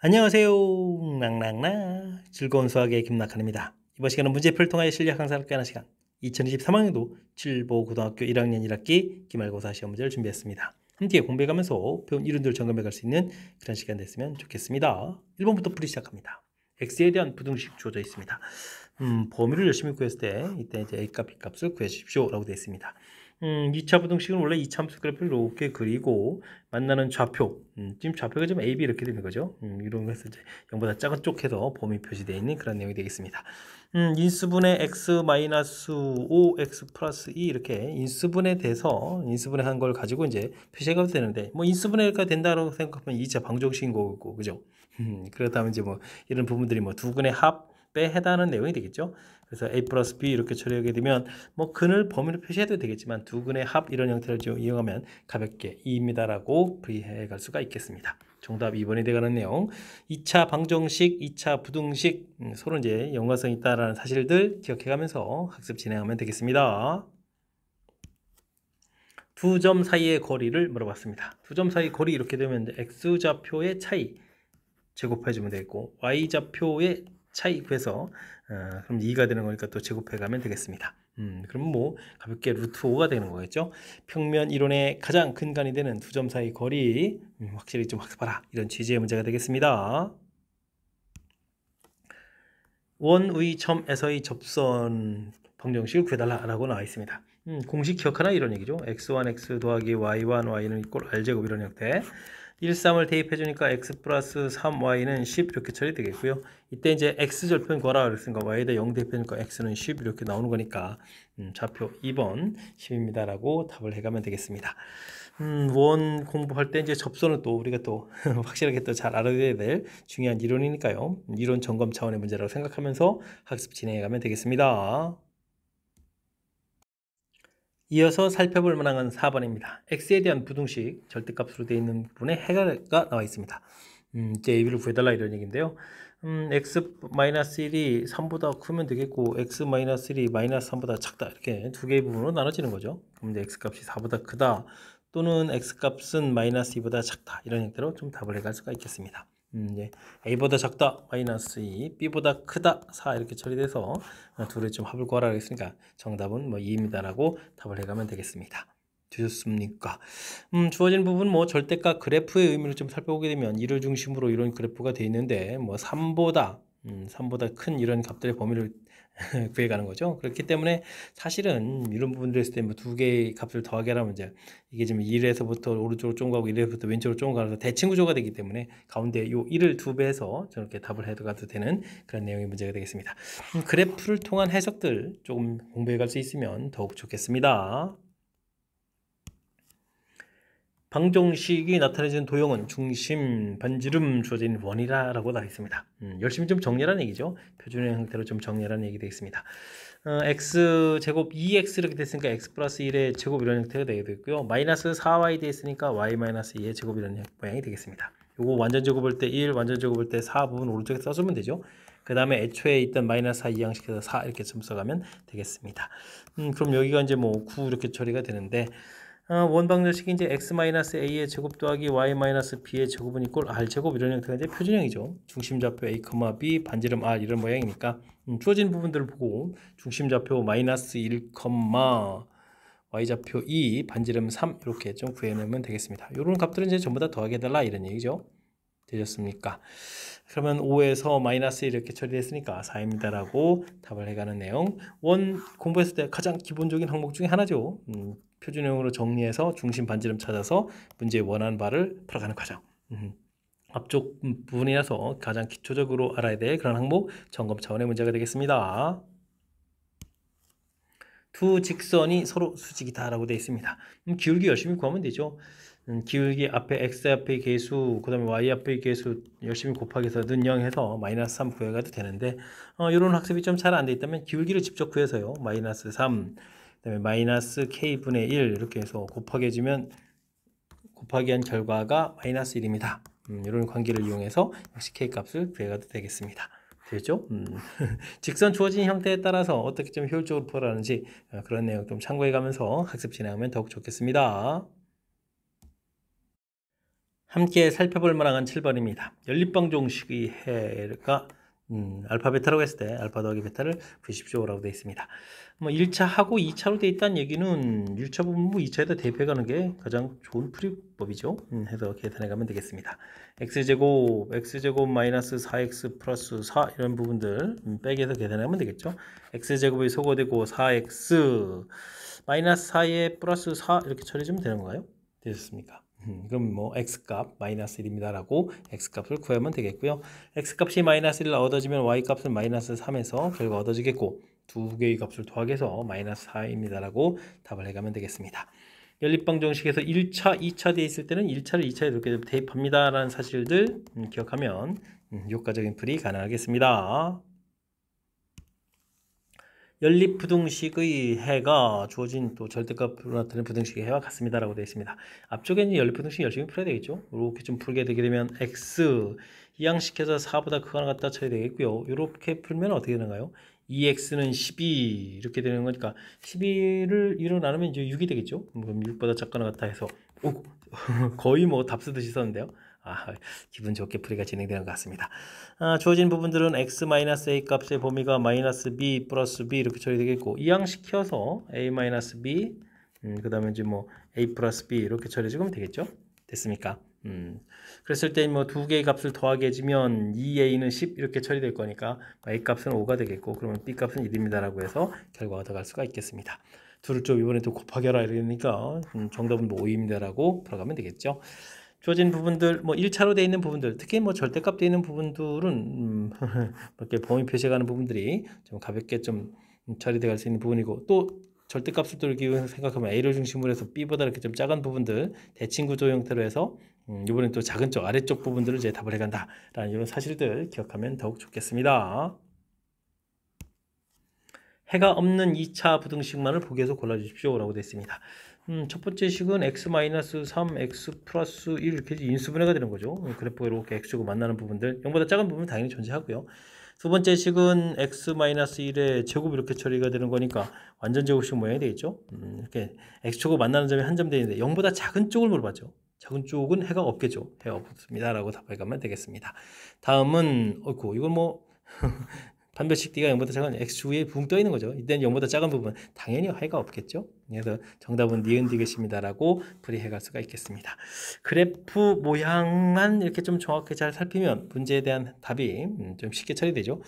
안녕하세요. 낭낭나 즐거운 수학의 김낙한입니다. 이번 시간은 문제풀이를 통하여 실력 향상을 꾀하는 시간 2023학년도 칠보고등학교 1학년 1학기 기말고사 시험 문제를 준비했습니다. 함께 공부해가면서 배운 이론들을 점검해 갈 수 있는 그런 시간 됐으면 좋겠습니다. 1번부터 풀이 시작합니다. x에 대한 부등식 주어져 있습니다. 범위를 열심히 구했을 때 이때 이제 a값, b값을 구해 주십시오 라고 되어 있습니다. 2차 부등식은 원래 2차 함수 그래프를 이렇게 그리고 만나는 좌표, 지금 좌표가 지금 A, B 이렇게 되는 거죠. 이런 것을 이제 0보다 작은 쪽해서 범위 표시되어 있는 그런 내용이 되겠습니다. 인수분해 x-5, x 플러스 2 이렇게 인수분해 돼서 인수분해 한 걸 가지고 이제 표시가 되는데 뭐 인수분해가 된다고 생각하면 2차 방정식인 거고, 그죠? 그렇다면 이제 뭐 이런 부분들이 뭐 두근의 합에 해당하는 내용이 되겠죠. 그래서 a 플러스 b 이렇게 처리하게 되면 뭐 근을 범위로 표시해도 되겠지만 두근의 합 이런 형태를 이용하면 가볍게 2입니다라고 풀이해 갈 수가 있겠습니다. 정답 2번이 되가는 내용 2차 방정식, 2차 부등식 서로 이제 연관성이 있다라는 사실들 기억해 가면서 학습 진행하면 되겠습니다. 두 점 사이의 거리를 물어봤습니다. 두 점 사이 거리 이렇게 되면 x좌표의 차이 제곱해주면 되겠고 y좌표의 차이 구해서 그럼 2가 되는 거니까 또 제곱해 가면 되겠습니다. 그럼 뭐 가볍게 루트 5가 되는 거겠죠. 평면 이론의 가장 근간이 되는 두 점 사이 거리 확실히 좀 학습하라 이런 취지의 문제가 되겠습니다. 원의 점에서의 접선 방정식을 구해달라라고 나와 있습니다. 공식 기억하나 이런 얘기죠. x1 x 더하기 y1 y는 이꼴 r제곱 이런 형태. 1, 3을 대입해 주니까 x 플러스 3y는 10 이렇게 처리되겠고요. 이때 이제 x 절편 구하라 그랬으니까 y에다 0 대입해 주니까 x는 10 이렇게 나오는 거니까 좌표 2번 10입니다라고 답을 해가면 되겠습니다. 원 공부할 때 이제 접선은 또 우리가 또 확실하게 또 잘 알아야 될 중요한 이론이니까요. 이론 점검 차원의 문제라고 생각하면서 학습 진행해 가면 되겠습니다. 이어서 살펴볼 만한 4번입니다. x에 대한 부등식 절대값으로 되어 있는 부분에 해가 나와 있습니다. 이제 AB를 구해달라 이런 얘기인데요. x-1이 3보다 크면 되겠고 x-1이 -3보다 작다 이렇게 두 개의 부분으로 나눠지는 거죠. 그럼 이제 x값이 4보다 크다 또는 x값은 -2보다 작다 이런 형태로 좀 답을 해갈 수가 있겠습니다. 이제 a보다 작다 -2, b보다 크다 4 이렇게 처리돼서 둘의 좀 합을 구하라 했으니까 정답은 뭐 2입니다라고 답을 해가면 되겠습니다. 되셨습니까? 주어진 부분 뭐 절대값 그래프의 의미를 좀 살펴보게 되면 이를 중심으로 이런 그래프가 되어 있는데 뭐 3보다 큰 이런 값들의 범위를 구해가는 거죠. 그렇기 때문에 사실은 이런 부분들 했을 때 뭐 두 개의 값을 더하게 하면 이제 이게 지금 1에서부터 오른쪽으로 쫑 가고 1에서부터 왼쪽으로 쫑 가서 대칭 구조가 되기 때문에 가운데 요 1을 2배해서 저렇게 답을 해가도 되는 그런 내용의 문제가 되겠습니다. 그래프를 통한 해석들 조금 공부해 갈 수 있으면 더욱 좋겠습니다. 방정식이 나타내는 도형은 중심, 반지름 주어진 원이라고 나와 있습니다. 열심히 좀 정리하라는 얘기죠. 표준의 형태로 좀 정리하라는 얘기 되겠습니다. x제곱 2x 이렇게 됐으니까 x 플러스 1의 제곱 이런 형태가 되겠고요. 마이너스 4y 됐으니까 y 마이너스 2의 제곱 이런 모양이 되겠습니다. 요거 완전 제곱할 때 1, 완전 제곱할 때 4 부분 오른쪽에 써주면 되죠. 그 다음에 애초에 있던 마이너스 4 이항식해서 4 이렇게 좀 써가면 되겠습니다. 그럼 여기가 이제 뭐 9 이렇게 처리가 되는데 원방정식이 이제 x-a의 제곱 더하기 y-b의 제곱은 이꼴 r제곱 이런 형태가 이제 표준형이죠. 중심좌표 a, b, 반지름 r 이런 모양이니까 주어진 부분들을 보고 중심좌표 마이너스 1, y좌표 2, 반지름 3 이렇게 좀 구해내면 되겠습니다. 이런 값들은 이제 전부 다 더하게해달라 이런 얘기죠. 되셨습니까? 그러면 5에서 마이너스 이렇게 처리했으니까 4입니다라고 답을 해가는 내용. 원 공부했을 때 가장 기본적인 항목 중에 하나죠. 표준형으로 정리해서 중심 반지름 찾아서 문제에 원하는 바를 풀어가는 과정. 앞쪽 부분이라서 가장 기초적으로 알아야 될 그런 항목 점검 차원의 문제가 되겠습니다. 두 직선이 서로 수직이다라고 되어 있습니다. 기울기 열심히 구하면 되죠. 기울기 앞에 x 앞의 계수, 그 다음에 y 앞의 계수 열심히 곱하기 해서 는 0 해서 마이너스 3 구해가도 되는데 이런 학습이 좀 잘 안 돼 있다면 기울기를 직접 구해서요. 마이너스 3, 그 다음에 마이너스 k분의 1 이렇게 해서 곱하기 해주면 곱하기 한 결과가 마이너스 1입니다. 이런 관계를 이용해서 역시 k 값을 구해가도 되겠습니다. 되죠? 직선 주어진 형태에 따라서 어떻게 좀 효율적으로 풀어가는지 그런 내용 좀 참고해 가면서 학습 진행하면 더욱 좋겠습니다. 함께 살펴볼 만한 7번입니다. 연립방정식의 해가 알파 베타라고 했을 때 알파 더하기 베타를 구십시오라고 되어 있습니다. 뭐 1차하고 2차로 되어 있다는 얘기는 1차 부분부 2차에다 대입해가는 게 가장 좋은 풀이법이죠. 해서 계산해가면 되겠습니다. x제곱 마이너스 4x 플러스 4 이런 부분들 빼기해서 계산하면 되겠죠. x제곱이 소거되고 4x 마이너스 4에 플러스 4 이렇게 처리해주면 되는 건가요? 되셨습니까? 그럼 뭐 x값 마이너스 1입니다 라고 x값을 구하면 되겠고요. x값이 마이너스 1 얻어지면 y값은 마이너스 3에서 결과 얻어지겠고 두 개의 값을 더하게서 마이너스 4입니다 라고 답을 해가면 되겠습니다. 연립방정식에서 1차, 2차 되어 있을 때는 1차를 2차에 이렇게 대입합니다 라는 사실들 기억하면 효과적인 풀이 가능하겠습니다. 연립부등식의 해가 주어진 또 절대값으로 나타내는 부등식의 해와 같습니다라고 되어 있습니다. 앞쪽에는 연립부등식 열심히 풀어야 되겠죠. 이렇게 좀 풀게 되게 되면 x 이항시켜서 4보다 크거나 같다 쳐야 되겠고요. 이렇게 풀면 어떻게 되는가요? 2x는 12 이렇게 되는 거니까 12를 2로 나누면 이제 6이 되겠죠. 그럼 6보다 작거나 같다 해서 오, 거의 뭐 답 쓰듯이 썼는데요. 기분 좋게 풀이가 진행되는 것 같습니다. 주어진 부분들은 x-a 값의 범위가 마이너스 b 플러스 b 이렇게 처리되겠고 이항시켜서 a-b 그 다음에 이제 뭐 a 플러스 b 이렇게 처리해주면 되겠죠. 됐습니까? 그랬을 때 뭐 두 개의 값을 더하게 해주면 2a는 10 이렇게 처리될 거니까 a 값은 5가 되겠고 그러면 b 값은 1입니다 라고 해서 결과가 얻어갈 수가 있겠습니다. 둘을 좀 이번에 또 곱하기 하라 이러니까 정답은 뭐 5입니다 라고 들어가면 되겠죠. 주어진 부분들, 뭐 1차로 되어 있는 부분들, 특히 뭐 절대값 되어 있는 부분들은 이렇게 범위 표시해가는 부분들이 좀 가볍게 좀 처리돼 갈 수 있는 부분이고 또 절대값을 또 이렇게 생각하면 A를 중심으로 해서 B보다 이렇게 좀 작은 부분들 대칭구조 형태로 해서 이번엔 또 작은 쪽 아래쪽 부분들을 이제 답을 해간다라는 이런 사실들 기억하면 더욱 좋겠습니다. 해가 없는 2차 부등식만을 보기에서 골라주십시오 라고 되어 있습니다. 첫 번째 식은 x-3, x 플러스 1 이렇게 인수분해가 되는 거죠. 그래프가 이렇게 x축으로 만나는 부분들 0보다 작은 부분은 당연히 존재하고요. 두 번째 식은 x-1의 제곱 이렇게 처리가 되는 거니까 완전 제곱식 모양이 되겠죠. 이렇게 x축으로 만나는 점이 한 점 되는데 0보다 작은 쪽을 물어봤죠. 작은 쪽은 해가 없겠죠. 해가 없습니다 라고 답해가면 되겠습니다. 다음은 이건 뭐 판별식 D가 0보다 작은 X 위에 붕 떠 있는 거죠. 이때는 0보다 작은 부분 당연히 해가 없겠죠. 그래서 정답은 니은 디귿입니다라고 풀이해 갈 수가 있겠습니다. 그래프 모양만 이렇게 좀 정확하게 잘 살피면 문제에 대한 답이 좀 쉽게 처리되죠.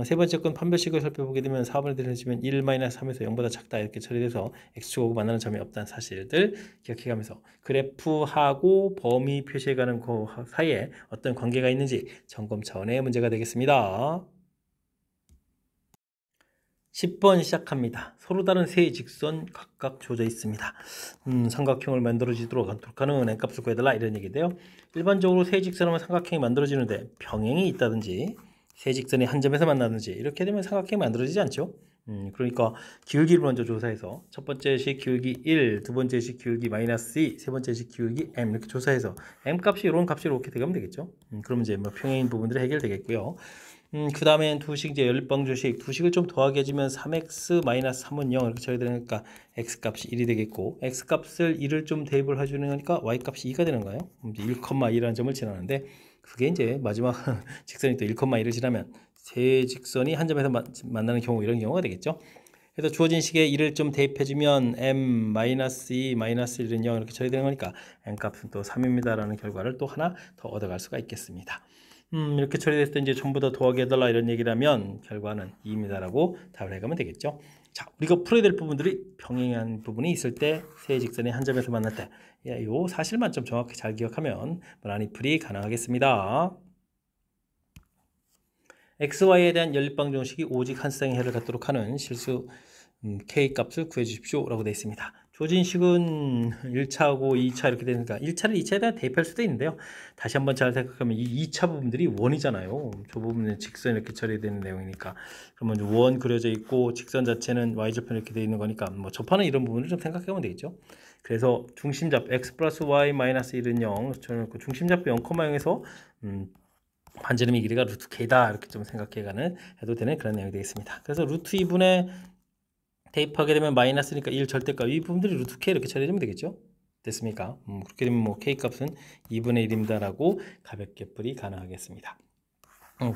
세 번째 건 판별식을 살펴보게 되면 4번에 들어주면 1-3에서 0보다 작다 이렇게 처리돼서 X축하고 만나는 점이 없다는 사실들 기억해가면서 그래프하고 범위 표시해가는 그 사이에 어떤 관계가 있는지 점검 차원의 문제가 되겠습니다. 10번 시작합니다. 서로 다른 세 직선 각각 주어져 있습니다. 삼각형을 만들어지도록 하는 n값을 구해달라 이런 얘기인데요. 일반적으로 세 직선하면 삼각형이 만들어지는데 평행이 있다든지 세 직선이 한 점에서 만나든지 이렇게 되면 삼각형이 만들어지지 않죠. 그러니까 기울기를 먼저 조사해서 첫 번째 식 기울기 1, 두 번째 식 기울기 마이너스 2, 세 번째 식 기울기 m 이렇게 조사해서 m 값이 이런 값이 이렇게 되면 되겠죠. 그러면 이제 뭐 평행인 부분들이 해결되겠고요. 그 다음엔 두식 이제 연립방정식 두식을 좀 더하게 해주면 3x-3은 0 이렇게 처리되니까 x값이 1이 되겠고 x값을 1을 좀 대입을 해주는 거니까 y값이 2가 되는 거예요. 이제 1,2라는 점을 지나는데 그게 이제 마지막 직선이 또 1,2를 지나면 세 직선이 한 점에서 만나는 경우 이런 경우가 되겠죠. 그래서 주어진 식에 1을 좀 대입해주면 m-2, -1은 0 이렇게 처리되는 거니까 n값은 또 3입니다 라는 결과를 또 하나 더 얻어갈 수가 있겠습니다. 이렇게 처리됐을 때 이제 전부 다 더하기 해달라 이런 얘기라면 결과는 2입니다라고 답을 해가면 되겠죠. 자, 우리가 풀어야 될 부분들이 평행한 부분이 있을 때 세 직선이 한 점에서 만날 때 이 사실만 좀 정확히 잘 기억하면 무난히 풀이 가능하겠습니다. XY에 대한 연립방정식이 오직 한 쌍의 해를 갖도록 하는 실수 K 값을 구해 주십시오 라고 되어 있습니다. 주어진 식은 1차하고 2차 이렇게 되니까 1차를 2차에 대한 대입할 수도 있는데요. 다시 한번 잘 생각하면 이 2차 부분들이 원이잖아요. 저 부분은 직선 이렇게 처리되는 내용이니까 그러면 원 그려져 있고 직선 자체는 y절편 이렇게 되어 있는 거니까 뭐 접하는 이런 부분을 좀 생각하면 되겠죠. 그래서 중심잡 x 플러스 y 마이너스 1은 0 저는 중심잡 0,0에서 반지름의 길이가 루트 k다 이렇게 좀 생각해가는 해도 되는 그런 내용이 되겠습니다. 그래서 루트 2분의 대입하게 되면 마이너스니까 1 절대값 이 부분들이 루트 k 이렇게 처리되면 되겠죠. 됐습니까? 그렇게 되면 뭐 K값은 2분의 1입니다라고 가볍게 풀이 가능하겠습니다.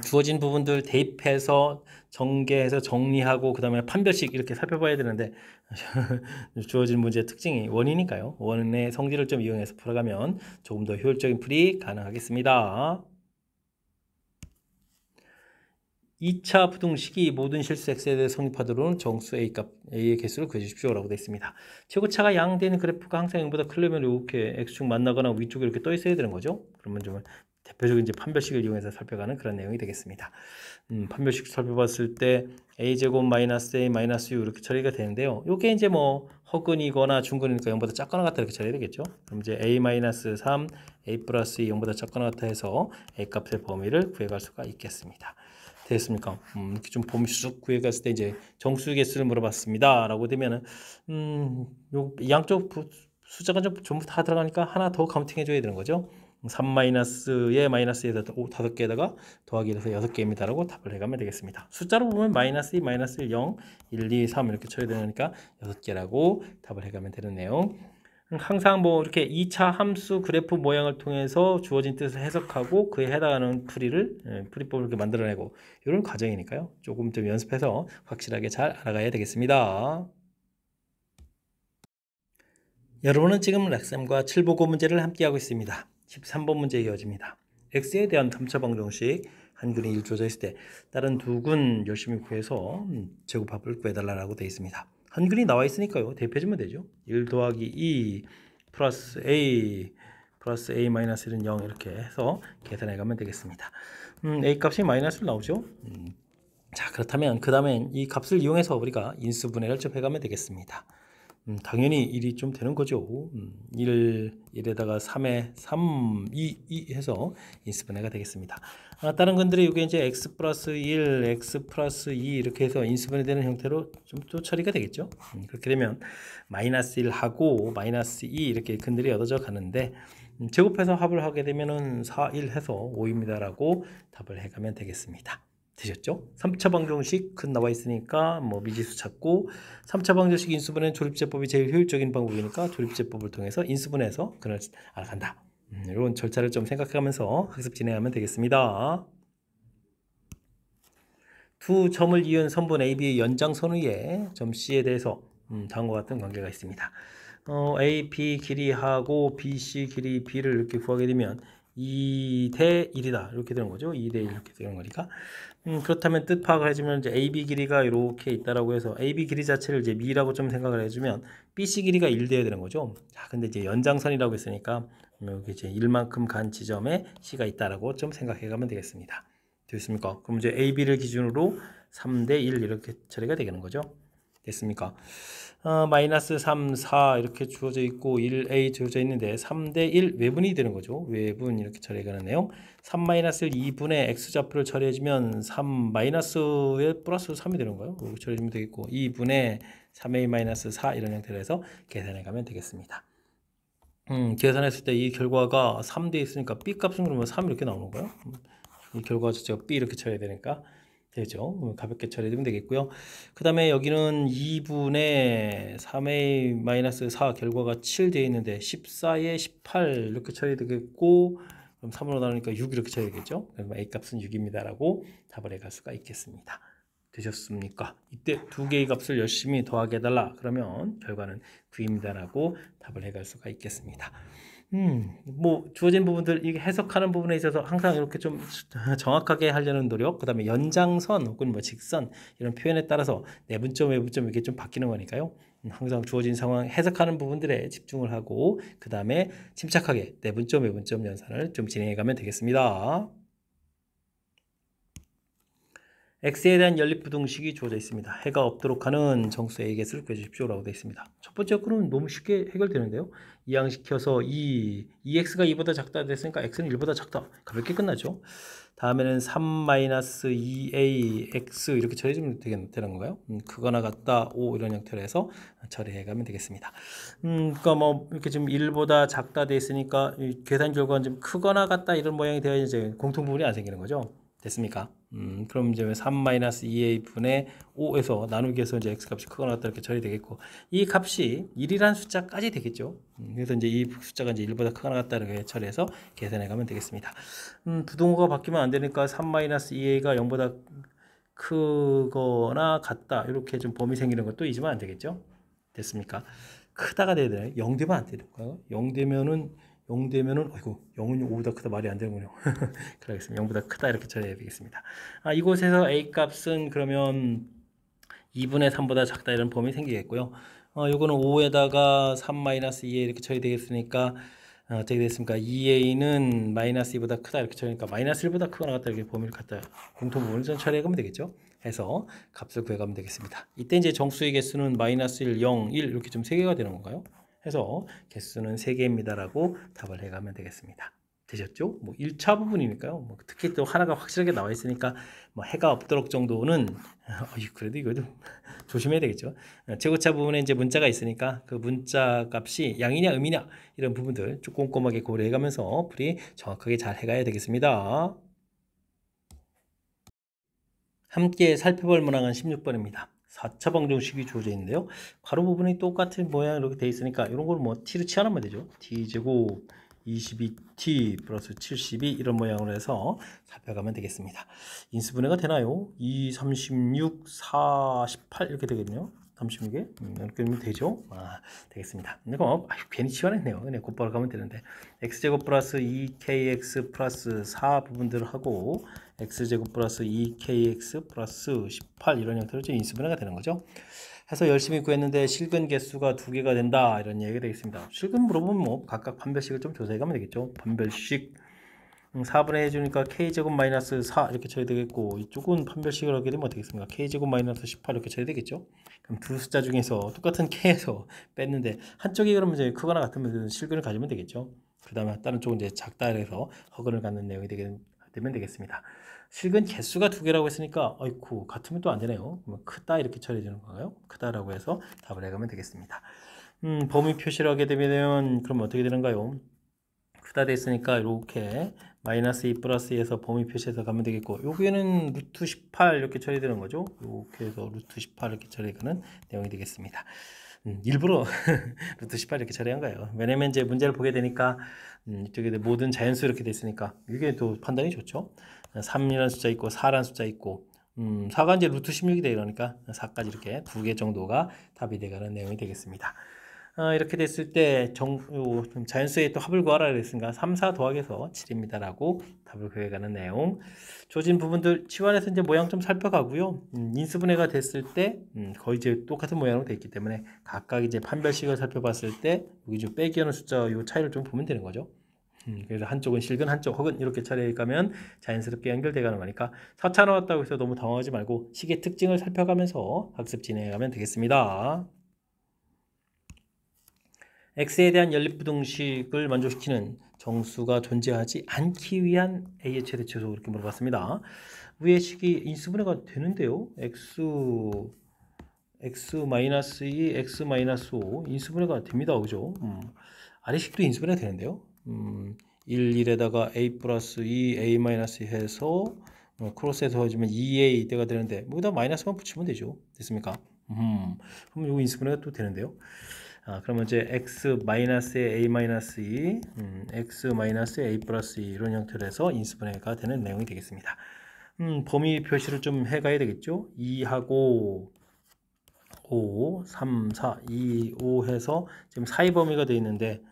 주어진 부분들 대입해서 전개해서 정리하고 그 다음에 판별식 이렇게 살펴봐야 되는데 주어진 문제의 특징이 원이니까요. 원의 성질을 좀 이용해서 풀어가면 조금 더 효율적인 풀이 가능하겠습니다. 2차 부등식이 모든 실수 x에 대해 성립하도록 정수 a값 a의 개수를 구해주십시오 라고 되어 있습니다. 최고차가 양되는 그래프가 항상 0보다 크려면 이렇게 x축 만나거나 위쪽에 이렇게 떠 있어야 되는 거죠. 그러면 좀 대표적인 이제 판별식을 이용해서 살펴가는 그런 내용이 되겠습니다. 판별식 살펴봤을 때 a제곱 마이너스 a 마이너스 u 이렇게 처리가 되는데요. 이게 이제 뭐 허근이거나 중근이니까 0보다 작거나 같다 이렇게 처리가 되겠죠. 그럼 이제 a 마이너스 3, a 플러스 2 0보다 작거나 같다 해서 a 값의 범위를 구해갈 수가 있겠습니다. 됐습니까? 이렇게 좀 범위 쑥 구해갔을 때 이제 정수 개수를 물어봤습니다. 라고 되면은 요 양쪽 숫자가 좀 전부 다 들어가니까 하나 더 카운팅 해줘야 되는 거죠. 3 마이너스에 마이너스에다 5개에다가 더하기 해서 6개입니다. 라고 답을 해가면 되겠습니다. 숫자로 보면 마이너스 2, 마이너스 1, 0, 1, 2, 3 이렇게 처리되니까 되니까 6개라고 답을 해가면 되는 내용. 항상 뭐 이렇게 2차 함수 그래프 모양을 통해서 주어진 뜻을 해석하고 그에 해당하는 풀이법을 이렇게 만들어내고 이런 과정이니까요. 조금 좀 연습해서 확실하게 잘 알아가야 되겠습니다. 여러분은 지금 락쌤과 7보고 문제를 함께 하고 있습니다. 13번 문제 이어집니다. x에 대한 3차 방정식 한 근이 1 주어져 있을 때 다른 두 근 열심히 구해서 제곱합을 구해달라고 되어 있습니다. 한 근이 나와 있으니까요. 대입해주면 되죠. 1 더하기 2 플러스 a 마이너스 1은 0 이렇게 해서 계산해 가면 되겠습니다. a 값이 마이너스로 나오죠. 자, 그렇다면 그 다음엔 이 값을 이용해서 우리가 인수분해를 좀 해가면 되겠습니다. 당연히 1이 좀 되는 거죠. 1에다가 3에 3, 2 해서 인수분해가 되겠습니다. 다른 건들이 이게 이제 x 플러스 1, x 플러스 2 이렇게 해서 인수분해되는 형태로 좀 또 처리가 되겠죠. 그렇게 되면 마이너스 1하고 마이너스 2 이렇게 근들이 얻어져 가는데 제곱해서 합을 하게 되면은 4, 1 해서 5입니다라고 답을 해가면 되겠습니다. 되셨죠? 3차 방정식 근 나와 있으니까 뭐 미지수 찾고 3차 방정식 인수분해는 조립제법이 제일 효율적인 방법이니까 조립제법을 통해서 인수분해해서 근을 알아간다. 이런 절차를 좀 생각하면서 학습 진행하면 되겠습니다. 두 점을 이은 선분 AB의 연장선 위에 점 C에 대해서 다음과 같은 관계가 있습니다. AB 길이하고 BC 길이 B를 이렇게 구하게 되면 2대 1이다 이렇게 되는 거죠. 2대 1 이렇게 되는 거니까 그렇다면 뜻 파악을 해주면 이제 AB 길이가 이렇게 있다라고 해서 AB 길이 자체를 이제 미라고 좀 생각을 해주면 BC 길이가 1 돼야 되는 거죠. 자, 근데 이제 연장선이라고 했으니까 여기 이제 1만큼 간 지점에 C가 있다라고 좀 생각해 가면 되겠습니다. 됐습니까? 그럼 이제 AB를 기준으로 3대 1 이렇게 처리가 되는 거죠. 됐습니까? 마이너스 3, 4 이렇게 주어져 있고 1a 주어져 있는데 3대 1 외분이 되는 거죠. 외분 이렇게 처리하는 내용. 3 마이너스 2분의 x좌표를 처리해주면 3 마이너스에 플러스 3이 되는 거예요. 이렇게 처리해주면 되겠고 2분의 3a 마이너스 4 이런 형태로 해서 계산해 가면 되겠습니다. 계산했을 때 이 결과가 3대 있으니까 b 값은 그러면 3 이렇게 나오는 거예요. 이 결과 자체가 b 이렇게 처리해야 되니까 되죠. 가볍게 처리되면 되겠고요. 그 다음에 여기는 2분의 3a-4 결과가 7 되어 있는데 14에 18 이렇게 처리되겠고 그럼 3으로 나누니까 6 이렇게 처리되겠죠. 그럼 a 값은 6입니다 라고 답을 해갈 수가 있겠습니다. 되셨습니까? 이때 두 개의 값을 열심히 더하게 해달라 그러면 결과는 9입니다 라고 답을 해갈 수가 있겠습니다. 뭐 주어진 부분들 이게 해석하는 부분에 있어서 항상 이렇게 좀 정확하게 하려는 노력, 그 다음에 연장선 혹은 뭐 직선 이런 표현에 따라서 내분점, 외분점 이렇게 좀 바뀌는 거니까요. 항상 주어진 상황 해석하는 부분들에 집중을 하고 그 다음에 침착하게 내분점, 외분점 연산을 좀 진행해 가면 되겠습니다. x에 대한 연립부등식이 주어져 있습니다. 해가 없도록 하는 정수 A의 개수를 구해주십시오 라고 되어 있습니다. 첫 번째 거는 너무 쉽게 해결되는데요. 이항시켜서 2x가 2보다 작다 됐으니까 x는 1보다 작다. 가볍게 끝나죠. 다음에는 3-2ax 이렇게 처리해주면 되는 건가요? 크거나 같다 5 이런 형태로 해서 처리해가면 되겠습니다. 그러니까 뭐 이렇게 좀 1보다 작다 돼 있으니까 계산 결과는 좀 크거나 같다 이런 모양이 되어 이제 공통 부분이 안 생기는 거죠. 됐습니까? 그럼 이제 3-2a 분의 5에서 나누기 해서 이제 x값이 크거나 같다 이렇게 처리되겠고, 이 값이 1이라는 숫자까지 되겠죠. 그래서 이제 이 숫자가 이제 1보다 크거나 같다 이렇게 처리해서 계산해 가면 되겠습니다. 부등호가 바뀌면 안 되니까 3-2a가 0보다 크거나 같다 이렇게 좀 범위 생기는 것도 잊으면 안 되겠죠. 됐습니까? 크다가 돼야 되나요? 0 되면 안 되는 거예요. 0 되면은 아이고 0은 5보다 크다 말이 안 되는군요. 그러겠습니다. 0보다 크다 이렇게 처리해야 되겠습니다. 이곳에서 a 값은 그러면 2분의 3보다 작다 이런 범위 생기겠고요. 요거는 5에다가 3-2a 이렇게 처리되겠으니까 어떻게 됐습니까? 2a는 마이너스 2보다 크다 이렇게 처리니까 마이너스 1보다 크거나 같다 이렇게 범위를 갖다 공통 부분을 좀 처리해가면 되겠죠. 해서 값을 구해가면 되겠습니다. 이때 이제 정수의 개수는 마이너스 1, 0, 1 이렇게 좀 3개가 되는 건가요? 해서 개수는 3개입니다라고 답을 해가면 되겠습니다. 되셨죠? 뭐 1차 부분이니까요. 뭐 특히 또 하나가 확실하게 나와 있으니까 뭐 해가 없도록 정도는 그래도 이거 좀 조심해야 되겠죠. 제곱차 부분에 이제 문자가 있으니까 그 문자 값이 양이냐 음이냐 이런 부분들 좀 꼼꼼하게 고려해가면서 풀이 정확하게 잘 해가야 되겠습니다. 함께 살펴볼 문항은 16번입니다. 4차 방정식이 주어져 있는데요. 가로 부분이 똑같은 모양으로 이렇게 돼 있으니까 이런 걸 뭐 t로 치환하면 되죠. t제곱 22t 플러스 72 이런 모양으로 해서 살펴가면 되겠습니다. 인수분해가 되나요? 2, 36, 4, 18 이렇게 되겠네요. 36에 이렇게 되면 되죠. 되겠습니다. 이거 괜히 치환했네요. 그냥 곧바로 가면 되는데 x제곱 플러스 2kx 플러스 4 부분들을 하고 x제곱 플러스 2kx 플러스 18 이런 형태로 인수분해가 되는 거죠. 해서 열심히 구했는데 실근 개수가 2개가 된다 이런 얘기가 되겠습니다. 실근 물어보면 뭐 각각 판별식을 좀 조사해 가면 되겠죠. 판별식 4분의 해주니까 k제곱 마이너스 4 이렇게 쳐야 되겠고, 이쪽은 판별식을 하게 되면 어떻게 겠습니까? k제곱 마이너스 18 이렇게 쳐야 되겠죠. 그럼 두 숫자 중에서 똑같은 k에서 뺐는데 한쪽이 그러면 이제 크거나 같으면 실근을 가지면 되겠죠. 그 다음에 다른 쪽은 이제 작다 해서 허근을 갖는 내용이 되면 되겠습니다. 실근 개수가 2개라고 했으니까 아이쿠 같으면 또 안 되네요. 크다 이렇게 처리되는 건가요? 크다라고 해서 답을 해가면 되겠습니다. 범위 표시를 하게 되면 그럼 어떻게 되는가요? 크다 됐으니까 이렇게 마이너스 2 플러스 2에서 범위 표시해서 가면 되겠고, 여기에는 루트 18 이렇게 처리되는 거죠. 이렇게 해서 루트 18 이렇게 처리되는 내용이 되겠습니다. 일부러 루트 18 이렇게 처리한 거예요. 왜냐면 이제 문제를 보게 되니까 이쪽에 모든 자연수 이렇게 됐으니까 이게 또 판단이 좋죠. 3이라는 숫자 있고 4라는 숫자 있고 4가 이제 루트 16이 돼 이러니까 4까지 이렇게 2개 정도가 답이 되가는 내용이 되겠습니다. 이렇게 됐을 때 자연수의 또 합을 구하라 그랬으니까 3, 4 더하기해서 7입니다 라고 답을 구해가는 내용. 조진 부분들 치환해서 이제 모양 좀 살펴가고요. 인수분해가 됐을 때 거의 이제 똑같은 모양으로 되어 있기 때문에 각각 이제 판별식을 살펴봤을 때 여기 좀 빼기 하는 숫자 요 차이를 좀 보면 되는 거죠. 그래서 한쪽은 실근 한쪽 혹은 이렇게 처리해 가면 자연스럽게 연결돼 가는 거니까 4차 나왔다고 해서 너무 당황하지 말고 식의 특징을 살펴가면서 학습 진행해 가면 되겠습니다. x에 대한 연립부등식을 만족시키는 정수가 존재하지 않기 위한 a의 최대 최소 이렇게 물어봤습니다. 위의 식이 인수분해가 되는데요. x-2, x-5 인수분해가 됩니다. 그죠? 아래 식도 인수분해가 되는데요. 1, 1에다가 a 플러스 2, a 마이너스 해서 크로스해서 해주면 2a 이때가 되는데 여기다 마이너스만 붙이면 되죠. 됐습니까? 그럼 이거 인수분해가 또 되는데요. 그러면 이제 x-에 a-2, x-에 a 플러스 2 이런 형태로 해서 인수분해가 되는 내용이 되겠습니다. 범위 표시를 좀 해가야 되겠죠. 2하고 5, 3, 4, 2, 5 해서 지금 사이 범위가 되어 있는데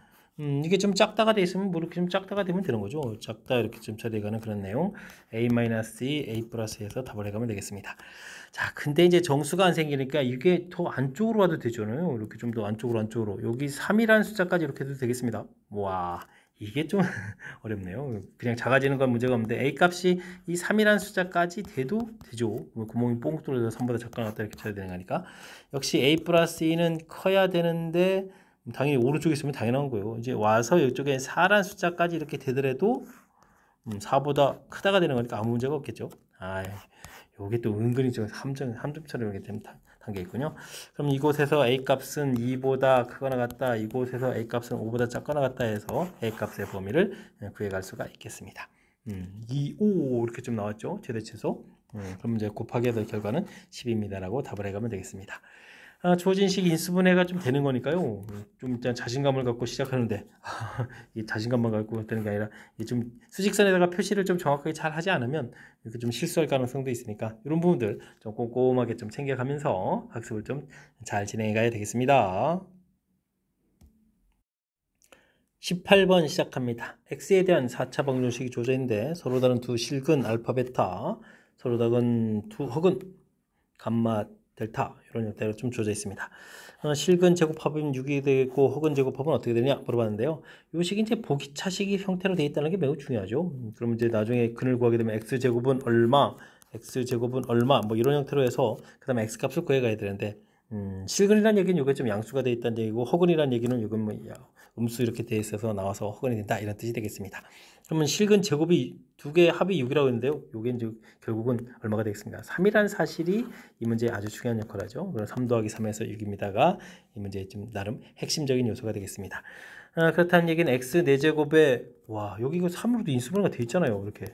이게 좀 작다가 돼 있으면 뭐 이렇게 좀 작다가 되면 되는 거죠. 작다 이렇게 좀 처리해가는 그런 내용. a-2, a 플러스에서 답을 해가면 되겠습니다. 자, 근데 이제 정수가 안 생기니까 이게 더 안쪽으로 와도 되잖아요. 이렇게 좀 더 안쪽으로 여기 3이라는 숫자까지 이렇게 해도 되겠습니다. 와, 이게 좀 어렵네요. 그냥 작아지는 건 문제가 없는데 a 값이 이 3이라는 숫자까지 돼도 되죠. 구멍이 뽕 뚫려서 3보다 작거나 같다 이렇게 쳐야 되는 거니까. 역시 a 플러스 2는 커야 되는데 당연히 오른쪽에 있으면 당연한 거예요. 이제 와서 이쪽에 4라는 숫자까지 이렇게 되더라도 4보다 크다가 되는 거니까 아무 문제가 없겠죠. 요게 또 은근히 좀 함정처럼 이렇게 담겨 있군요. 그럼 이곳에서 a 값은 2보다 크거나 같다. 이곳에서 a 값은 5보다 작거나 같다 해서 a 값의 범위를 구해갈 수가 있겠습니다. 2, 5 이렇게 좀 나왔죠. 최대치수. 그럼 이제 곱하기 해서 결과는 10입니다라고 답을 해가면 되겠습니다. 주어진 식 인수분해가 좀 되는 거니까요. 좀 일단 자신감을 갖고 시작하는데 이 자신감만 갖고 되는 게 아니라 좀 수직선에다가 표시를 좀 정확하게 잘 하지 않으면 이렇게 좀 실수할 가능성도 있으니까 이런 부분들 좀 꼼꼼하게 좀 챙겨가면서 학습을 좀 잘 진행해 가야 되겠습니다. 18번 시작합니다. x에 대한 4차 방정식이 주어져 있는데 서로 다른 두 실근 알파 베타, 서로 다른 두 혹은 감마 델타 이런 형태로 좀 주어져 있습니다. 실근 제곱합은 6이 되고 혹은 제곱합은 어떻게 되냐 물어봤는데요. 이 식이 이제 보기차식이 형태로 되어 있다는 게 매우 중요하죠. 그럼 이제 나중에 근을 구하게 되면 x제곱은 얼마, x제곱은 얼마 뭐 이런 형태로 해서 그 다음에 x값을 구해가야 되는데 실근이라는 얘기는 이게 좀 양수가 되어 있다는 얘기고 허근이라는 얘기는 이건 뭐 음수 이렇게 되어 있어서 나와서 허근이 된다 이런 뜻이 되겠습니다. 그러면 실근 제곱이 두 개의 합이 6이라고 했는데요. 이게 이제 결국은 얼마가 되겠습니까? 3이라는 사실이 이 문제에 아주 중요한 역할을 하죠. 그럼 3 더하기 3에서 6입니다가 이 문제의 좀 나름 핵심적인 요소가 되겠습니다. 그렇다는 얘기는 x 4제곱에 와 여기 이거 3으로도 인수분해가 되어 있잖아요. 이렇게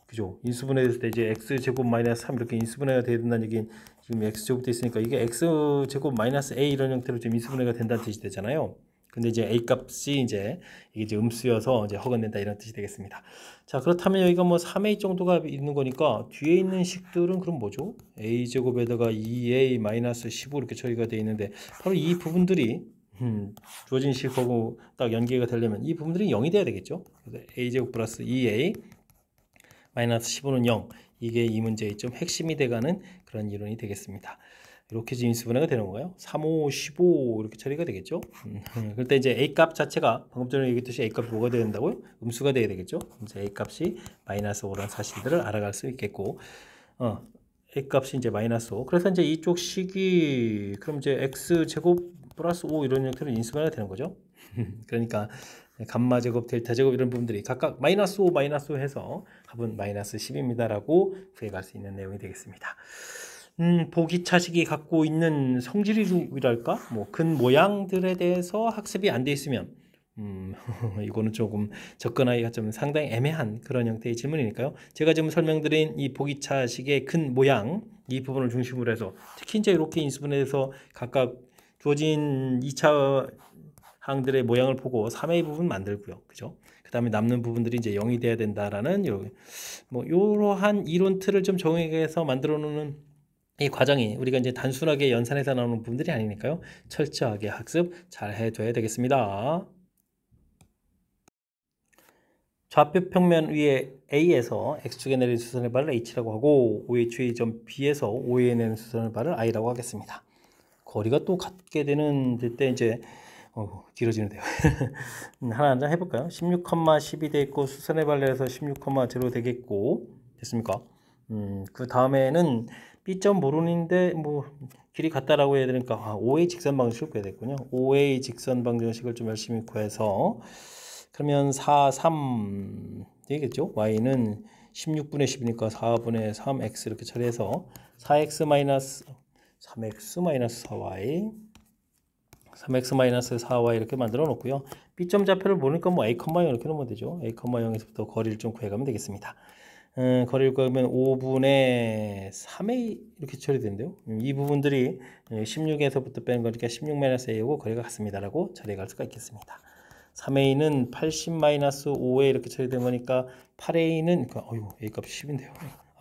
그죠? 인수분해 됐을 때 이제 x제곱 마이너스 3 이렇게 인수분해가 돼야 된다는 얘기는 지금 x제곱 돼 있으니까 이게 x제곱 마이너스 a 이런 형태로 좀 인수분해가 된다는 뜻이 되잖아요. 근데 이제 a 값이 이제 이게 이제 음수여서 이제 허근된다 이런 뜻이 되겠습니다. 자, 그렇다면 여기가 뭐 3a 정도가 있는 거니까 뒤에 있는 식들은 그럼 뭐죠? a 제곱에다가 2a 마이너스 15 이렇게 처리가 되어 있는데 바로 이 부분들이 주어진 식하고 딱 연계가 되려면 이 부분들이 0이 돼야 되겠죠? 그래서 a 제곱 플러스 2a 마이너스 15는 0. 이게 이 문제의 좀 핵심이 돼가는 그런 이론이 되겠습니다. 이렇게 인수분해가 되는 거예요. 3, 5, 15 이렇게 처리가 되겠죠. 그럴 때 이제 a 값 자체가 방금 전에 얘기했듯이 a 값이 뭐가 돼야 된다고요? 음수가 돼야 되겠죠. 그래서 a 값이 마이너스 5라는 사실들을 알아갈 수 있겠고, a 값이 이제 마이너스 5. 그래서 이제 이쪽 식이 그럼 이제 x 제곱 플러스 5 이런 형태로 인수분해가 되는 거죠. 그러니까 감마 제곱, 델타 제곱 이런 부분들이 각각 마이너스 5, 마이너스 5 해서 합은 마이너스 10입니다라고 구해갈 수 있는 내용이 되겠습니다. 보기차식이 갖고 있는 성질이랄까? 뭐 근 모양들에 대해서 학습이 안 돼 있으면 이거는 조금 접근하기가 좀 상당히 애매한 그런 형태의 질문이니까요. 제가 지금 설명드린 이 보기차식의 근 모양 이 부분을 중심으로 해서 특히 이제 이렇게 인수분해해서 각각 주어진 2차 항들의 모양을 보고 3A 부분 만들고요. 그죠? 그 다음에 남는 부분들이 이제 0이 돼야 된다라는 뭐 이러한 이론 틀을 좀 적용해서 만들어 놓는 이 과정이 우리가 이제 단순하게 연산해서 나오는 부분들이 아니니까요. 철저하게 학습 잘 해둬야 되겠습니다. 좌표 평면 위에 A에서 X축에 내린 수선의 발을 H라고 하고 OH의 점 B에서 O에 내는 수선의 발을 I라고 하겠습니다. 거리가 또 같게 되는 때 이제 길어지는데요. 하나 한 장 해볼까요? 16,10이 돼 있고 수선의 발레에서 16,0 되겠고 됐습니까? 그 다음에는 B점 모르는데 뭐 길이 같다라고 해야 되니까 OA 직선 방정식을 구해야 되겠군요. OA 직선 방정식을 좀 열심히 구해서 그러면 4, 3 되겠죠? Y는 16분의 10이니까 4분의 3X 이렇게 처리해서 4X 마이너스 3X 마이너스 4Y 3x 마이너스 4y 이렇게 만들어 놓고요. B점 좌표를 모르니까 뭐 a, 0 이렇게 놓으면 되죠. a, 0에서부터 거리를 좀 구해가면 되겠습니다. 거리를 구하면 5분의 3a 이렇게 처리되는데요. 이 부분들이 16에서부터 빼는 거니까 16 마이너스 a하고 거리가 같습니다라고 처리할 수가 있겠습니다. 3a는 80 마이너스 5에 이렇게 처리된 거니까 8a는 a 값이 10인데요.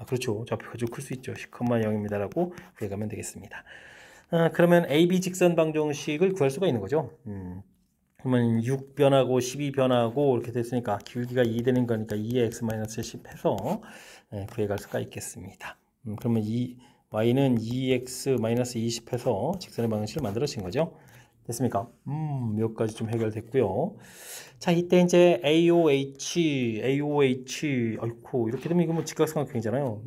그렇죠. 좌표가 좀 클 수 있죠. 10,0입니다라고 구해가면 되겠습니다. 그러면 AB 직선 방정식을 구할 수가 있는 거죠. 그러면 6 변하고 12 변하고 이렇게 됐으니까 길기가 2 되는 거니까 2의 x-10 해서 구해갈 수가 있겠습니다. 그러면 y는 2x-20 해서 직선의 방정식을 만들어진 거죠. 됐습니까? 몇 가지 좀 해결됐고요. 자, 이때 이제 AOH, 아이고 이렇게 되면 이거 뭐 직각삼각형이잖아요.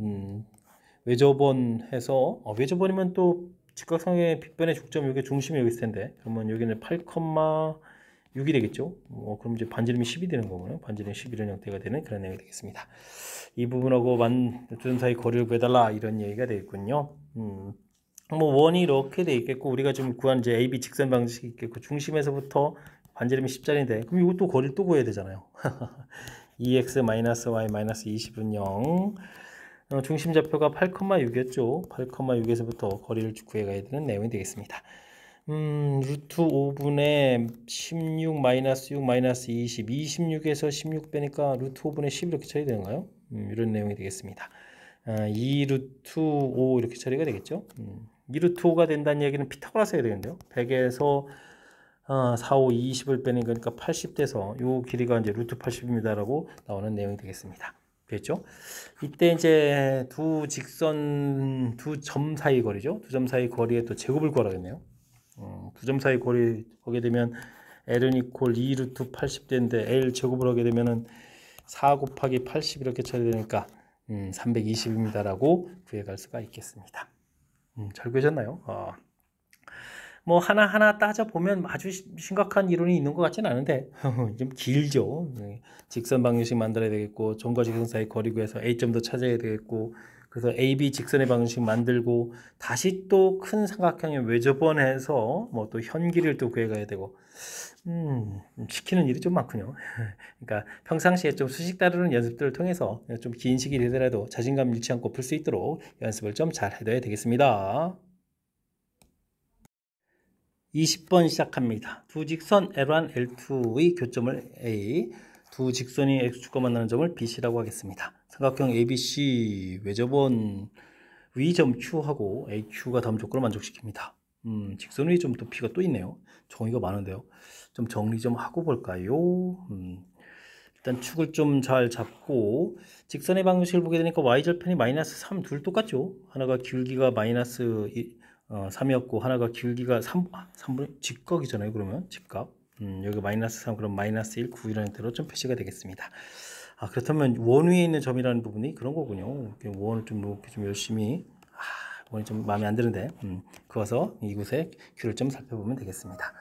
외접원 해서 외접원이면 또 직각상의 빗변의 중점 여기 중심이 여기 있을 텐데 그러면 여기는 8,6이 되겠죠. 그럼 이제 반지름이 10이 되는 거고요. 반지름이 11은 형태가 되는 그런 내용이 되겠습니다. 이 부분하고 두 사이 거리를 구해달라 이런 얘기가 되겠군요. 뭐 원이 이렇게 돼 있겠고 우리가 지금 구한 이제 AB 직선 방식이 있겠고 중심에서부터 반지름이 10짜리인데 그럼 이것도 거리를 또 구해야 되잖아요. 2x 마이너스 y 마이너스 20은 0. 중심 좌표가 8,6이었죠. 8,6에서부터 거리를 구해가야 되는 내용이 되겠습니다. 루트 5분의 16 마이너스 6 마이너스 20, 26에서 16 빼니까 루트 5분의 10 이렇게 처리 되는가요? 이런 내용이 되겠습니다. 2 루트 5 이렇게 처리가 되겠죠. 2 루트 5가 된다는 얘기는 피타고라스 해야 되겠는데요. 100에서 4, 5, 20을 빼는 거니까 80 돼서 요 길이가 이제 루트 80입니다라고 나오는 내용이 되겠습니다. 됐죠? 이때 이제 두 점 사이 거리죠. 두 점 사이 거리에 또 제곱을 구하라겠네요. 두 점 사이 거리 하게 되면 L은 이퀄 2 루트 80 되는데 L 제곱을 하게 되면은 4 곱하기 80 이렇게 처리되니까 320입니다라고 구해갈 수가 있겠습니다. 잘 구해졌나요? 뭐 하나하나 따져보면 아주 심각한 이론이 있는 것 같지는 않은데 좀 길죠. 직선 방정식 만들어야 되겠고 점과 직선 사이 거리 구해서 A점도 찾아야 되겠고 그래서 AB 직선의 방정식 만들고 다시 또 큰 삼각형의 외접원해서 뭐 또 현길이를 또 구해가야 되고 시키는 일이 좀 많군요. 그러니까 평상시에 좀 수식 다루는 연습들을 통해서 좀 긴 시기 되더라도 자신감 잃지 않고 풀 수 있도록 연습을 좀 잘 해둬야 되겠습니다. 20번 시작합니다. 두 직선 L1, L2의 교점을 A, 두 직선이 X축과 만나는 점을 BC라고 하겠습니다. 삼각형 ABC 외접원 V점 Q하고 AQ가 다음 조건을 만족시킵니다. 직선 위에 좀 또 P가 또 있네요. 정의가 많은데요. 좀 정리 좀 하고 볼까요? 일단 축을 좀 잘 잡고 직선의 방정식을 보게 되니까 Y절편이 마이너스 3 둘 똑같죠? 하나가 길기가 마이너스 3이었고 하나가 길기가 3분의 직각이잖아요. 그러면 직각 여기 마이너스 3 그럼 마이너스 1, 9 이라는 대로 좀 표시가 되겠습니다. 그렇다면 원 위에 있는 점이라는 부분이 그런 거군요. 원을 좀 이렇게 좀 열심히 원이 좀 마음에 안 드는데 그어서 이곳에 Q를 좀 살펴보면 되겠습니다.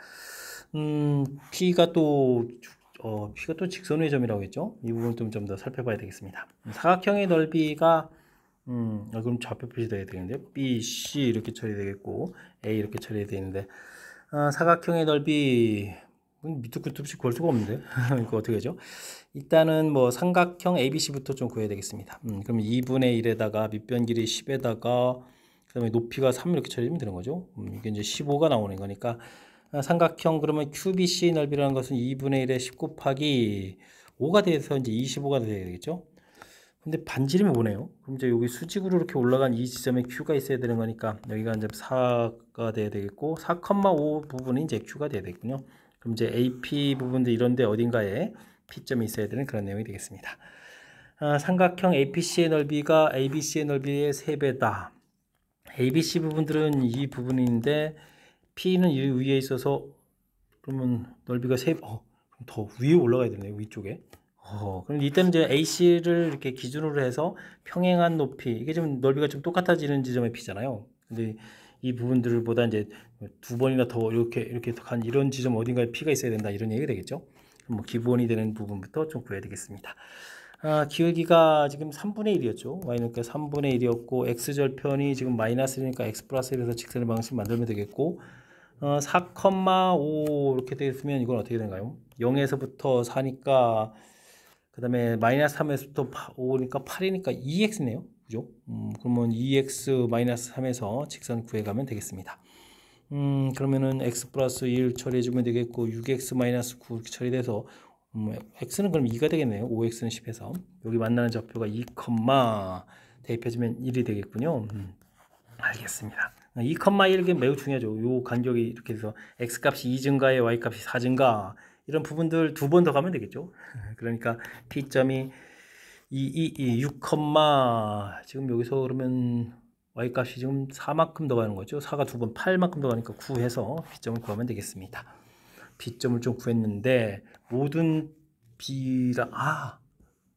P가 또 직선의 점이라고 했죠. 이 부분 좀 더 살펴봐야 되겠습니다. 사각형의 넓이가 그럼 좌표 표시돼야 되겠는데 B, C 이렇게 처리되겠고 A 이렇게 처리되는데 사각형의 넓이 밑도 끝도 없이 구할 수가 없는데 이거 어떻게 하죠? 일단은 뭐 삼각형 ABC부터 좀 구해야 되겠습니다. 그럼 2분의 1에다가 밑변 길이 10에다가 그 다음에 높이가 3 이렇게 처리되면 되는 거죠. 이게 이제 15가 나오는 거니까 삼각형 그러면 QBC 넓이라는 것은 2분의 1에 10 곱하기 5가 돼서 이제 25가 돼야 되겠죠. 근데 반지름이 오네요. 그럼 이제 여기 수직으로 이렇게 올라간 이 지점에 Q가 있어야 되는 거니까 여기가 이제 4가 돼야 되겠고 4,5 부분이 이제 Q가 돼야 되겠군요. 그럼 이제 AP 부분들 이런데 어딘가에 P점이 있어야 되는 그런 내용이 되겠습니다. 삼각형 APC의 넓이가 ABC의 넓이의 3배다. ABC 부분들은 이 부분인데 P는 이 위에 있어서 그러면 넓이가 더 위에 올라가야 되네요. 위쪽에. 그럼 이때는 이제 AC를 이렇게 기준으로 해서 평행한 높이 이게 좀 넓이가 좀 똑같아지는 지점의 P잖아요. 근데 이 부분들보다 이제 두 번이나 더 이렇게 간 이런 지점 어딘가에 P가 있어야 된다 이런 얘기가 되겠죠. 뭐 기본이 되는 부분부터 좀 구해야 되겠습니다. 기울기가 지금 3분의 1이었죠. Y는 3분의 1이었고 X절편이 지금 마이너스니까 X 플러스 1에서 직선의 방식 만들면 되겠고 4,5 이렇게 되었으면 이건 어떻게 되나요? 0에서부터 4니까 그 다음에 마이너스 3에서부터 5니까 8이니까 2x네요. 그죠? 그러면 2x 마이너스 3에서 직선 구해가면 되겠습니다. 그러면은 x 플러스 1 처리해주면 되겠고 6x 마이너스 9 이렇게 처리돼서 x는 그럼 2가 되겠네요. 5x는 10에서 여기 만나는 좌표가 2, 대입해주면 1이 되겠군요. 알겠습니다. 2,1이 매우 중요하죠. 요 간격이 이렇게 해서 x값이 2 증가에 y값이 4 증가 이런 부분들 두 번 더 가면 되겠죠. 그러니까 P점이 6, 지금 여기서 그러면 y값이 지금 4만큼 더 가는 거죠. 4가 두 번 8만큼 더 가니까 9 해서 B점을 구하면 되겠습니다. B점을 좀 구했는데 모든 B랑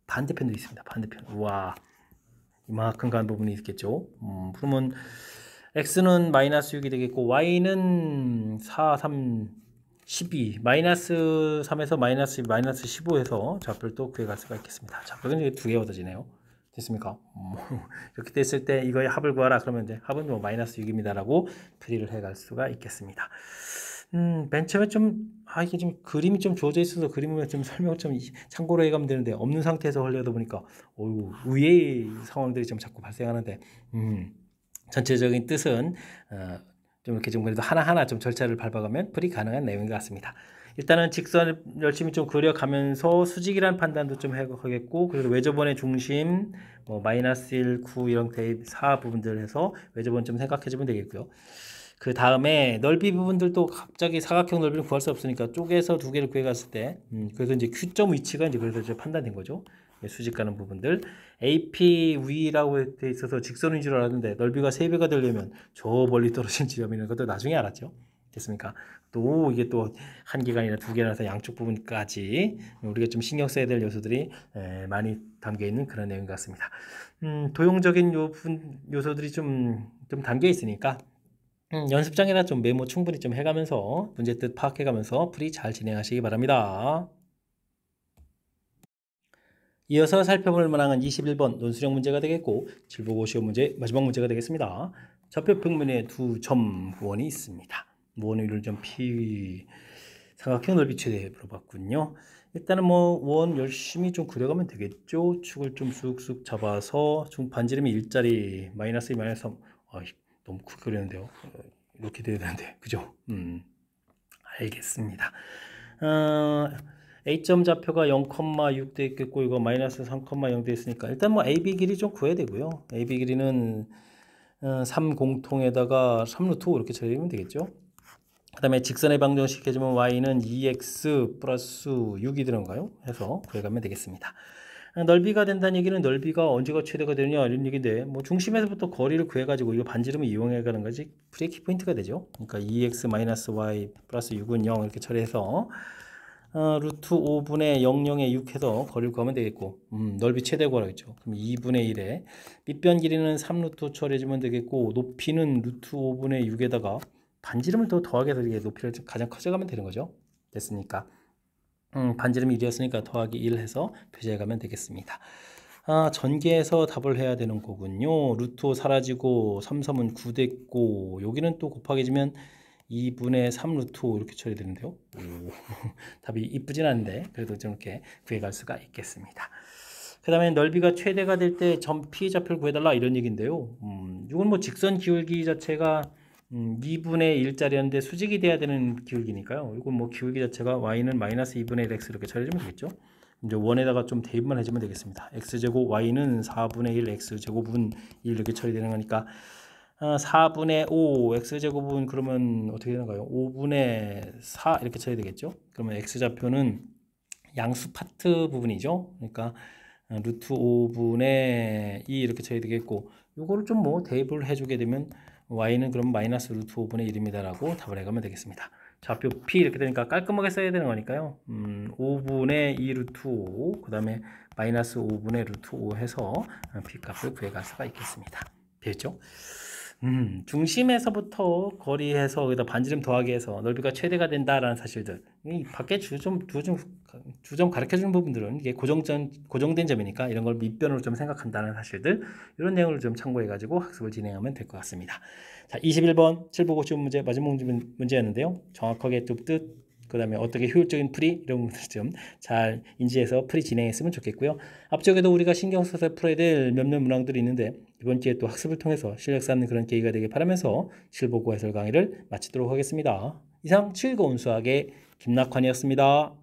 반대편도 있습니다. 반대편. 우와. 이만큼 간 부분이 있겠죠. 그러면 x는 마이너스 6이 되겠고 y는 4, 3, 12 마이너스 3에서 마이너스 15에서 좌표를 또 구해갈 수가 있겠습니다. 좌표가 이제 두 개 얻어지네요. 됐습니까? 이렇게 됐을 때 이거의 합을 구하라 그러면 이제 합은 뭐 마이너스 6입니다 라고 풀이를 해갈 수가 있겠습니다. 맨 처음에 이게 좀 그림이 좀 주어져 있어서 그림을 좀 설명을 좀 참고로 해가면 되는데, 없는 상태에서 하려다 보니까, 의외의 상황들이 좀 자꾸 발생하는데, 전체적인 뜻은, 좀 이렇게 좀 그래도 하나하나 좀 절차를 밟아가면 풀이 가능한 내용인 것 같습니다. 일단은 직선을 열심히 좀 그려가면서 수직이라는 판단도 좀 하겠고, 그리고 외접원의 중심, 뭐 마이너스 1, 9 이런 대입 4 부분들 해서 외접원 좀 생각해 주면 되겠고요. 그 다음에 넓이 부분들도 갑자기 사각형 넓이를 구할 수 없으니까 쪼개서 두 개를 구해갔을 때, 그래서 이제 Q점 위치가 이제 그래서 이제 판단된 거죠. 수직 가는 부분들. AP 위라고 돼 있어서 직선인 줄 알았는데 넓이가 3배가 되려면 저 멀리 떨어진 지점이라는 것도 나중에 알았죠. 됐습니까? 또 이게 또 한 개가 아니라 두 개라서 양쪽 부분까지 우리가 좀 신경 써야 될 요소들이 많이 담겨 있는 그런 내용 같습니다. 도용적인 요소들이 좀 담겨 있으니까 연습장에다 좀 메모 충분히 좀 해가면서 문제 뜻 파악해가면서 풀이 잘 진행하시기 바랍니다. 이어서 살펴볼 만한 21번 논술형 문제가 되겠고 7보고 시험 문제 마지막 문제가 되겠습니다. 좌표 평면에 두 점원이 있습니다. 원위를 좀 삼각형 넓이 최대 물어봤군요. 일단은 뭐 원 열심히 좀 그려가면 되겠죠. 축을 좀 쑥쑥 잡아서 반지름이 1짜리 마이너스 2, 마이너스 3. 너무 크게 그렸는데요. 이렇게 돼야 되는데 그죠? 알겠습니다. A점 좌표가 0,6 돼 있겠고 이거 마이너스 3,0 돼 있으니까 일단 뭐 AB 길이 좀 구해야 되고요. AB 길이는 3 공통에다가 3루트 5 이렇게 처리하면 되겠죠. 그 다음에 직선의 방정식 해주면 y는 2x 플러스 6이 들어가요. 해서 구해가면 되겠습니다. 넓이가 된다는 얘기는 넓이가 언제가 최대가 되느냐 이런 얘기인데 뭐 중심에서부터 거리를 구해가지고 이거 반지름을 이용해가는 것이 풀이의 키포인트가 되죠. 그러니까 2x-y 플러스 6은 0 이렇게 처리해서 루트 5분의 00에 6 해서 거리를 구하면 되겠고 넓이 최대 구하라겠죠. 그럼 2분의 1에 밑변 길이는 3루트 처리해주면 되겠고 높이는 루트 5분의 6에다가 반지름을 더 더하게 해서 이게 높이를 가장 커져가면 되는 거죠. 됐으니까 반지름이 1이었으니까 더하기 1 해서 표시해가면 되겠습니다. 전개해서 답을 해야 되는 거군요. 루트 5 사라지고 3, 3은 9 됐고 여기는 또 곱하기 주면 2분의 3 루트 5 이렇게 처리되는데요. 답이 이쁘진 않은데 그래도 좀 이렇게 구해갈 수가 있겠습니다. 그 다음에 넓이가 최대가 될 때 점 P 좌표를 구해달라 이런 얘기인데요. 이건 뭐 직선 기울기 자체가 2분의 1짜리였는데 수직이 돼야 되는 기울기니까요. 이건 뭐 기울기 자체가 y는 마이너스 2분의 1x 이렇게 처리해주면 되겠죠. 이제 원에다가 좀 대입만 해주면 되겠습니다. x제곱 y는 4분의 1 x제곱은 1 이렇게 처리되는 거니까 4분의 5 x제곱은 그러면 어떻게 되는가요? 5분의 4 이렇게 처리되겠죠. 그러면 x좌표는 양수 파트 부분이죠. 그러니까 루트 5분의 2 이렇게 처리되겠고 요거를 좀 뭐 대입을 해주게 되면 y는 그럼 마이너스 루트 5분의 1입니다 라고 답을 해가면 되겠습니다. 좌표 p 이렇게 되니까 깔끔하게 써야 되는 거니까요. 5분의 2 루트 5 그 다음에 마이너스 5분의 루트 5 해서 p 값을 구해갈 수가 있겠습니다. 되겠죠? 중심에서부터 거리해서 여기다 반지름 더하기 해서 넓이가 최대가 된다라는 사실들 이 밖에 주점 가르쳐주는 부분들은 이게 고정된 점이니까 이런 걸 밑변으로 좀 생각한다는 사실들 이런 내용을 좀 참고해 가지고 학습을 진행하면 될 것 같습니다. 자, 21번 7보고 시험 문제 마지막 문제였는데요. 정확하게 좀 뜻 그 다음에 어떻게 효율적인 풀이 이런 부분들 좀 잘 인지해서 풀이 진행했으면 좋겠고요. 앞쪽에도 우리가 신경 써서 풀어야 될 몇몇 문항들이 있는데 이번 기회에 또 학습을 통해서 실력 쌓는 그런 계기가 되길 바라면서 7보고 해설 강의를 마치도록 하겠습니다. 이상 즐거운 수학의 김낙환이었습니다.